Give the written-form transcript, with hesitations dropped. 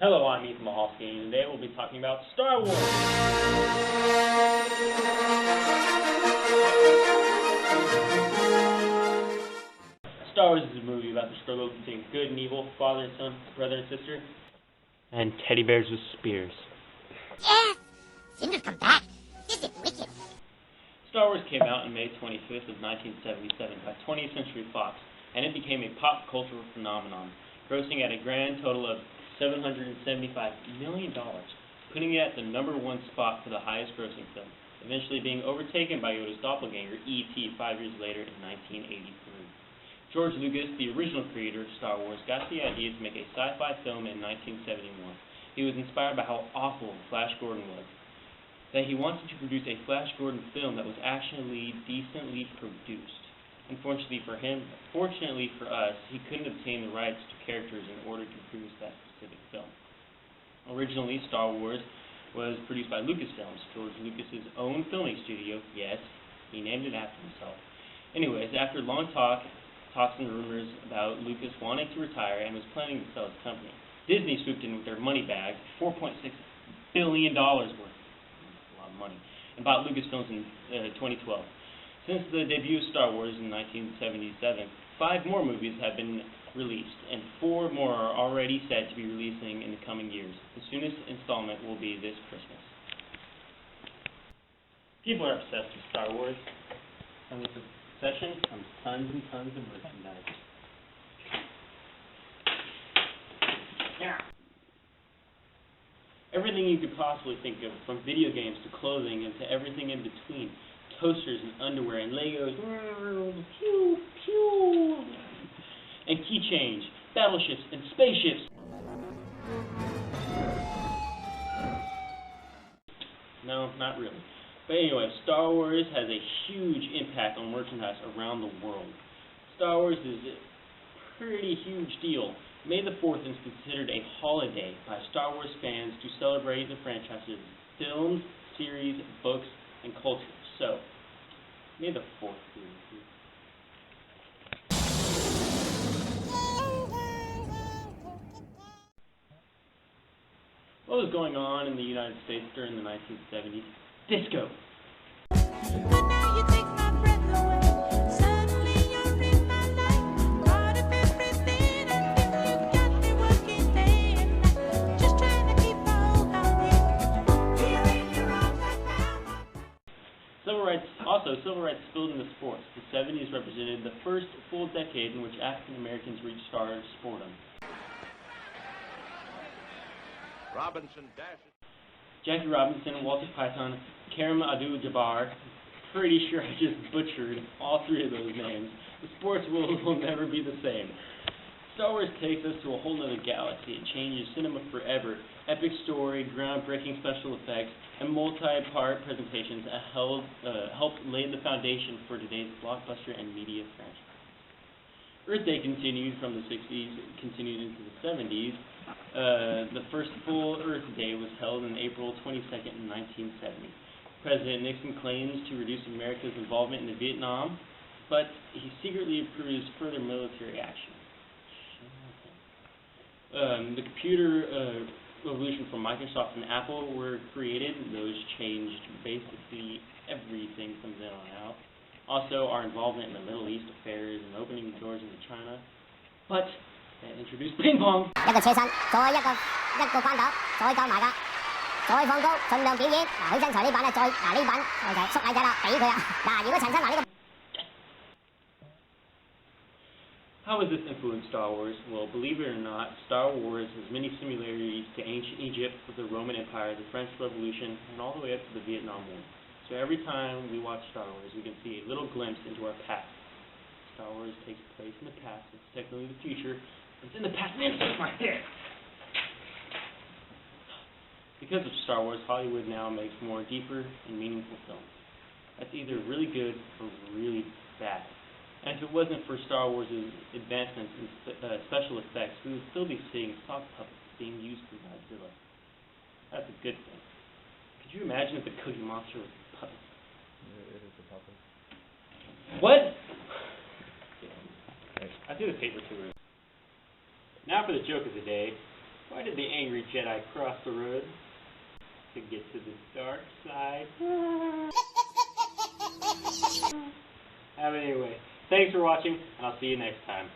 Hello, I'm Ethan Mahalski, and today we'll be talking about Star Wars. Star Wars is a movie about the struggle between good and evil, father and son, brother and sister, and teddy bears with spears. Yeah! Seem to come back. This is wicked. Star Wars came out on May 25th of 1977 by 20th Century Fox, and it became a pop cultural phenomenon, grossing at a grand total of $775 million, putting it at the #1 spot for the highest grossing film, eventually being overtaken by Yoda's doppelganger, E.T., 5 years later in 1983. George Lucas, the original creator of Star Wars, got the idea to make a sci-fi film in 1971. He was inspired by how awful Flash Gordon was, that he wanted to produce a Flash Gordon film that was actually decently produced. Unfortunately for him, fortunately for us, he couldn't obtain the rights to characters in order to produce that specific film. Originally, Star Wars was produced by Lucasfilms, George Lucas's own filming studio. Yes, he named it after himself. Anyways, after long talks and rumors about Lucas wanting to retire and was planning to sell his company, Disney swooped in with their money bag, $4.6 billion worth. That's a lot of money, and bought Lucasfilms in 2012. Since the debut of Star Wars in 1977, 5 more movies have been released, and 4 more are already said to be releasing in the coming years. The soonest installment will be this Christmas. People are obsessed with Star Wars. From this obsession comes tons and tons of merchandise. Yeah. Everything you could possibly think of, from video games to clothing and to everything in between. Toasters and underwear and Legos, pew, pew, and keychains, battleships and spaceships. No, not really. But anyway, Star Wars has a huge impact on merchandise around the world. Star Wars is a pretty huge deal. May the 4th is considered a holiday by Star Wars fans to celebrate the franchise's films, series, books, and culture. So, May the 4th be with you. What was going on in the United States during the 1970s? Disco. But now you take my breath away. Suddenly you're in my life. Part of everything I do. You got me working day and night. Just trying to keep a hold on you. Here in your arms right now. Civil rights spilled into sports. The 70s represented the first full decade in which African Americans reached stardom. Jackie Robinson, Walter Python, Kareem Abdul-Jabbar. Pretty sure I just butchered all 3 of those names. The sports world will never be the same. Star Wars takes us to a whole nother galaxy. It changes cinema forever. Epic story, groundbreaking special effects, and multi-part presentations helped lay the foundation for today's blockbuster and media franchise. Earth Day continued from the 60s, continued into the 70s. The first full Earth Day was held on April 22nd in 1970. President Nixon claims to reduce America's involvement in Vietnam, but he secretly approves further military action. The computer revolution from Microsoft and Apple were created, and those changed basically everything from then on out. Also, our involvement in the Middle East affairs and opening doors into China. But that introduced ping pong. 一個車身，再一個關斗，再夠埋㗎，再放高，盡量表演。嗱，許真才呢版啊，再嗱呢版就縮矮仔啦，俾佢啦。嗱，如果陳生嗱呢個。 How has this influenced Star Wars? Well, believe it or not, Star Wars has many similarities to ancient Egypt, the Roman Empire, the French Revolution, and all the way up to the Vietnam War. So every time we watch Star Wars, we can see a little glimpse into our past. Star Wars takes place in the past. It's technically the future. It's in the past. Man, it's right there. Because of Star Wars, Hollywood now makes more deeper and meaningful films. That's either really good or really bad. And if it wasn't for Star Wars' advancements in special effects, we would still be seeing sock puppets being used for Godzilla. That's a good thing. Could you imagine if the Cookie Monster was a puppet? It is a puppet. What? I do the paper tour. Now for the joke of the day. Why did the angry Jedi cross the road? To get to the dark side. Anyway, thanks for watching, and I'll see you next time.